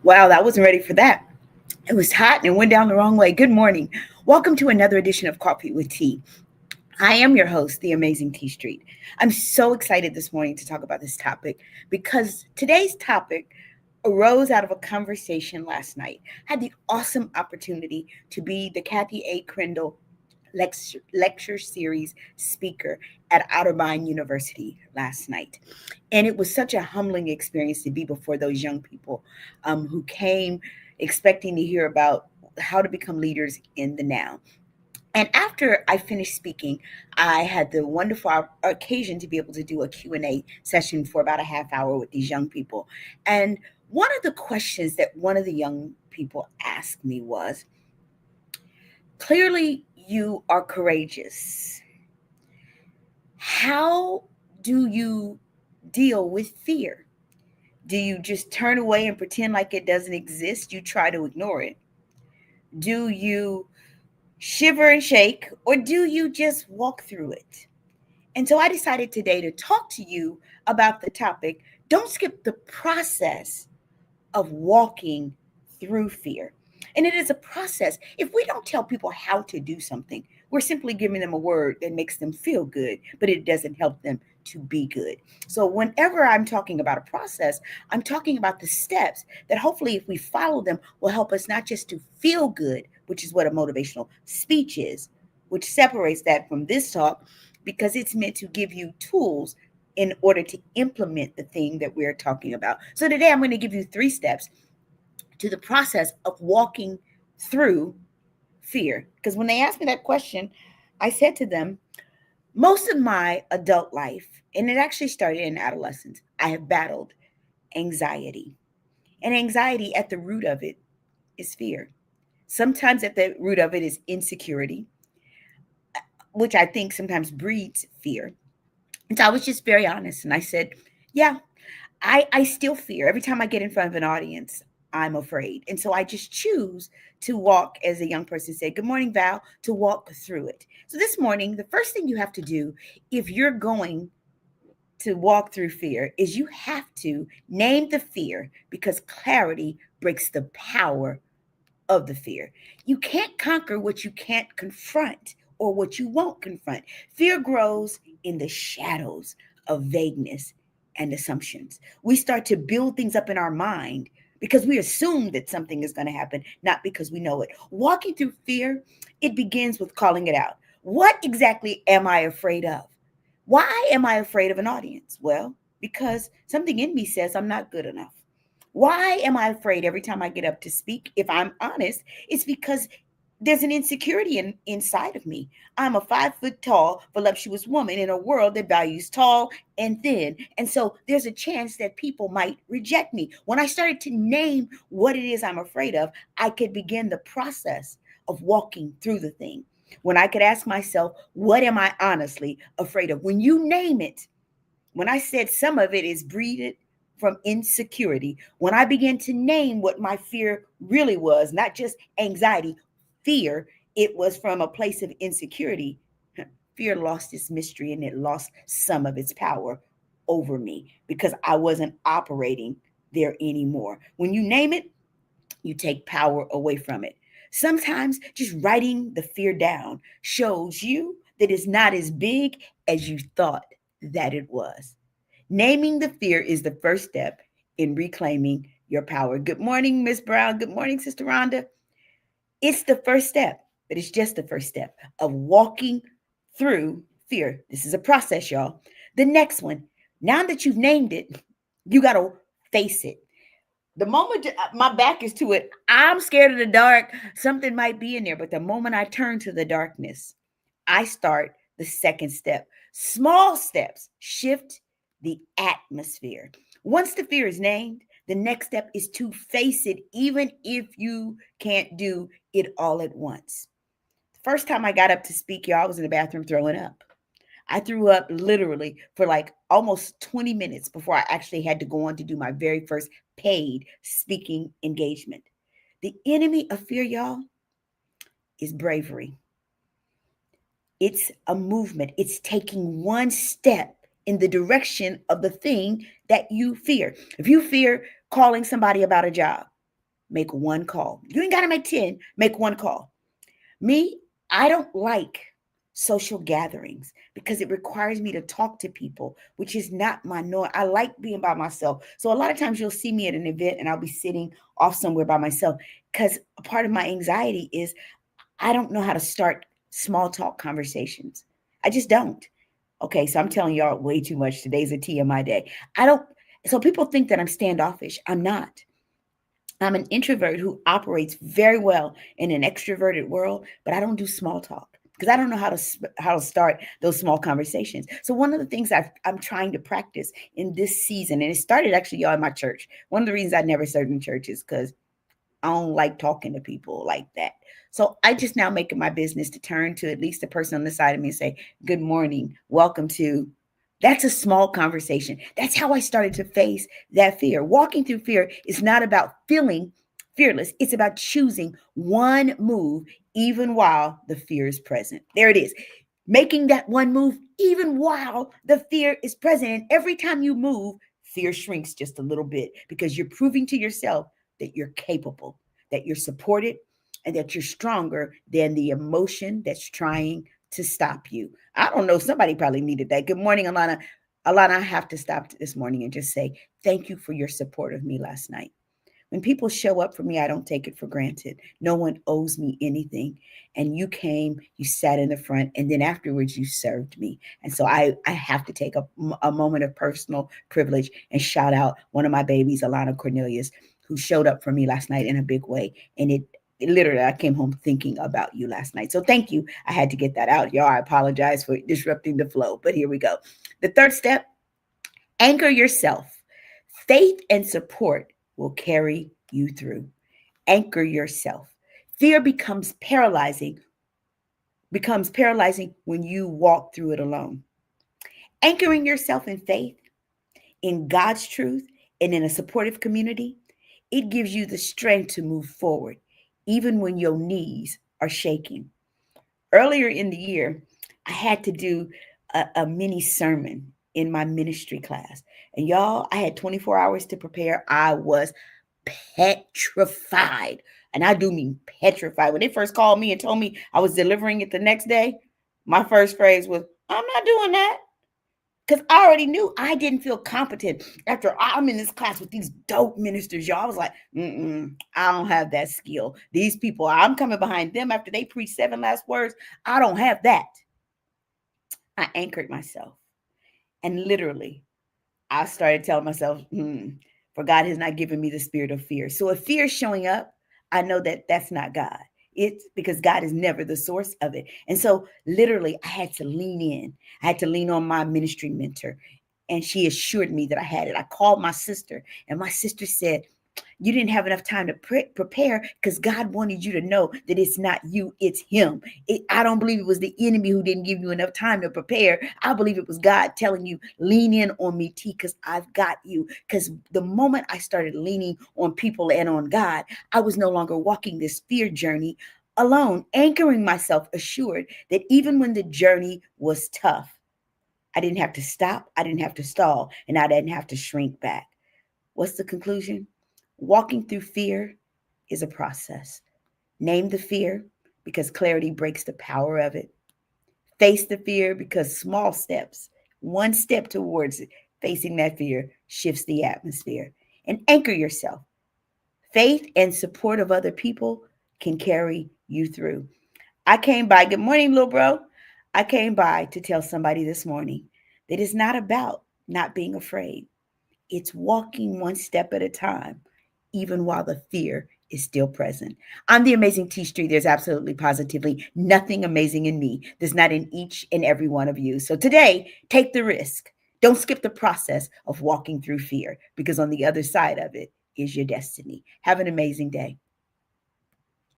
Wow, that wasn't ready for that. It was hot and it went down the wrong way. Good morning. Welcome to another edition of Coffee with Tea. I am your host, the amazing T Street. I'm so excited this morning to talk about this topic because today's topic arose out of a conversation last night. I had the awesome opportunity to be the Kathy A. Crandall lecture series speaker at Otterbein University last night. And it was such a humbling experience to be before those young people who came expecting to hear about how to become leaders in the now. And after I finished speaking, I had the wonderful occasion to be able to do a Q&A session for about a half hour with these young people. And one of the questions that one of the young people asked me was, clearly you are courageous. How do you deal with fear? Do you just turn away and pretend like it doesn't exist? You try to ignore it? Do you shiver and shake, or do you just walk through it? And so I decided today to talk to you about the topic. Don't skip the process of walking through fear. And it is a process. If we don't tell people how to do something, we're simply giving them a word that makes them feel good, but it doesn't help them to be good. So, whenever I'm talking about a process, I'm talking about the steps that hopefully, if we follow them, will help us not just to feel good, which is what a motivational speech is, which separates that from this talk because it's meant to give you tools in order to implement the thing that we're talking about. So today I'm going to give you 3 steps to the process of walking through fear. Because when they asked me that question, I said to them, most of my adult life, and it actually started in adolescence, I have battled anxiety. And anxiety at the root of it is fear. Sometimes at the root of it is insecurity, which I think sometimes breeds fear. And so I was just very honest and I said, yeah, I still fear. Every time I get in front of an audience, I'm afraid. And so I just choose to walk, as a young person said, good morning, Val, to walk through it. So this morning, the first thing you have to do if you're going to walk through fear is you have to name the fear because clarity breaks the power of the fear. You can't conquer what you can't confront or what you won't confront. Fear grows in the shadows of vagueness and assumptions. We start to build things up in our mind because we assume that something is going to happen, not because we know it. Walking through fear, it begins with calling it out. What exactly am I afraid of? Why am I afraid of an audience? Well, because something in me says I'm not good enough. Why am I afraid every time I get up to speak? If I'm honest, it's because there's an insecurity inside of me. I'm a 5 foot tall, voluptuous woman in a world that values tall and thin. And so there's a chance that people might reject me. When I started to name what it is I'm afraid of, I could begin the process of walking through the thing. When I could ask myself, what am I honestly afraid of? When you name it, when I said some of it is breeded from insecurity, when I began to name what my fear really was, not just anxiety, fear, it was from a place of insecurity. Fear lost its mystery and it lost some of its power over me because I wasn't operating there anymore. When you name it, you take power away from it. Sometimes just writing the fear down shows you that it's not as big as you thought that it was. Naming the fear is the first step in reclaiming your power. Good morning, Miss Brown. Good morning, Sister Rhonda. It's the first step, but it's just the first step of walking through fear. This is a process, y'all. The next one, now that you've named it, you got to face it. The moment my back is to it, I'm scared of the dark. Something might be in there. But the moment I turn to the darkness, I start the second step. Small steps shift the atmosphere. Once the fear is named, the next step is to face it, even if you can't do it all at once. The first time I got up to speak, y'all, I was in the bathroom throwing up. I threw up literally for like almost 20 minutes before I actually had to go on to do my very first paid speaking engagement. The enemy of fear, y'all, is bravery. It's a movement, it's taking one step in the direction of the thing that you fear. If you fear calling somebody about a job, make one call. You ain't got to make 10, make one call. Me, I don't like social gatherings because it requires me to talk to people, which is not my norm. I like being by myself. So a lot of times you'll see me at an event and I'll be sitting off somewhere by myself because a part of my anxiety is I don't know how to start small talk conversations. I just don't. Okay, so I'm telling y'all way too much. Today's a TMI day. I don't, so people think that I'm standoffish. I'm not. I'm an introvert who operates very well in an extroverted world, but I don't do small talk because I don't know how to start those small conversations. So one of the things I'm trying to practice in this season, and it started actually y'all in my church. One of the reasons I never served in church is because I don't like talking to people like that. So I just now make it my business to turn to at least the person on the side of me and say, good morning, welcome to. That's a small conversation. That's how I started to face that fear. Walking through fear is not about feeling fearless. It's about choosing one move, even while the fear is present. There it is. Making that one move, even while the fear is present. And every time you move, fear shrinks just a little bit because you're proving to yourself that you're capable, that you're supported, and that you're stronger than the emotion that's trying to stop you. I don't know. Somebody probably needed that. Good morning, Alana. Alana, I have to stop this morning and just say thank you for your support of me last night. When people show up for me, I don't take it for granted. No one owes me anything. And you came, you sat in the front, and then afterwards you served me. And so I have to take a moment of personal privilege and shout out one of my babies, Alana Cornelius, who showed up for me last night in a big way. And it literally, I came home thinking about you last night. So thank you. I had to get that out. Y'all, I apologize for disrupting the flow, but here we go. The third step, anchor yourself. Faith and support will carry you through. Anchor yourself. Fear becomes paralyzing when you walk through it alone. Anchoring yourself in faith, in God's truth, and in a supportive community, it gives you the strength to move forward, even when your knees are shaking. Earlier in the year, I had to do a mini sermon in my ministry class. And y'all, I had 24 hours to prepare. I was petrified. And I do mean petrified. When they first called me and told me I was delivering it the next day, my first phrase was, I'm not doing that. Because I already knew I didn't feel competent after I'm in this class with these dope ministers, y'all. I was like, I don't have that skill. These people, I'm coming behind them after they preach 7 last words. I don't have that. I anchored myself. And literally, I started telling myself, for God has not given me the spirit of fear. So if fear is showing up, I know that that's not God. It's because God is never the source of it. And so literally I had to lean in. I had to lean on my ministry mentor. And she assured me that I had it. I called my sister and my sister said, you didn't have enough time to prepare because God wanted you to know that it's not you, it's him. I don't believe it was the enemy who didn't give you enough time to prepare. I believe it was God telling you, lean in on me, T, because I've got you. Because the moment I started leaning on people and on God, I was no longer walking this fear journey alone, anchoring myself, assured that even when the journey was tough, I didn't have to stop, I didn't have to stall, and I didn't have to shrink back. What's the conclusion? Walking through fear is a process. Name the fear because clarity breaks the power of it. Face the fear because small steps, one step towards it, facing that fear shifts the atmosphere. And anchor yourself. Faith and support of other people can carry you through. I came by, good morning, little bro. I came by to tell somebody this morning that it's not about not being afraid. It's walking one step at a time, even while the fear is still present. I'm the amazing T Street. There's absolutely positively nothing amazing in me. There's not in each and every one of you. So today, take the risk. Don't skip the process of walking through fear because on the other side of it is your destiny. Have an amazing day.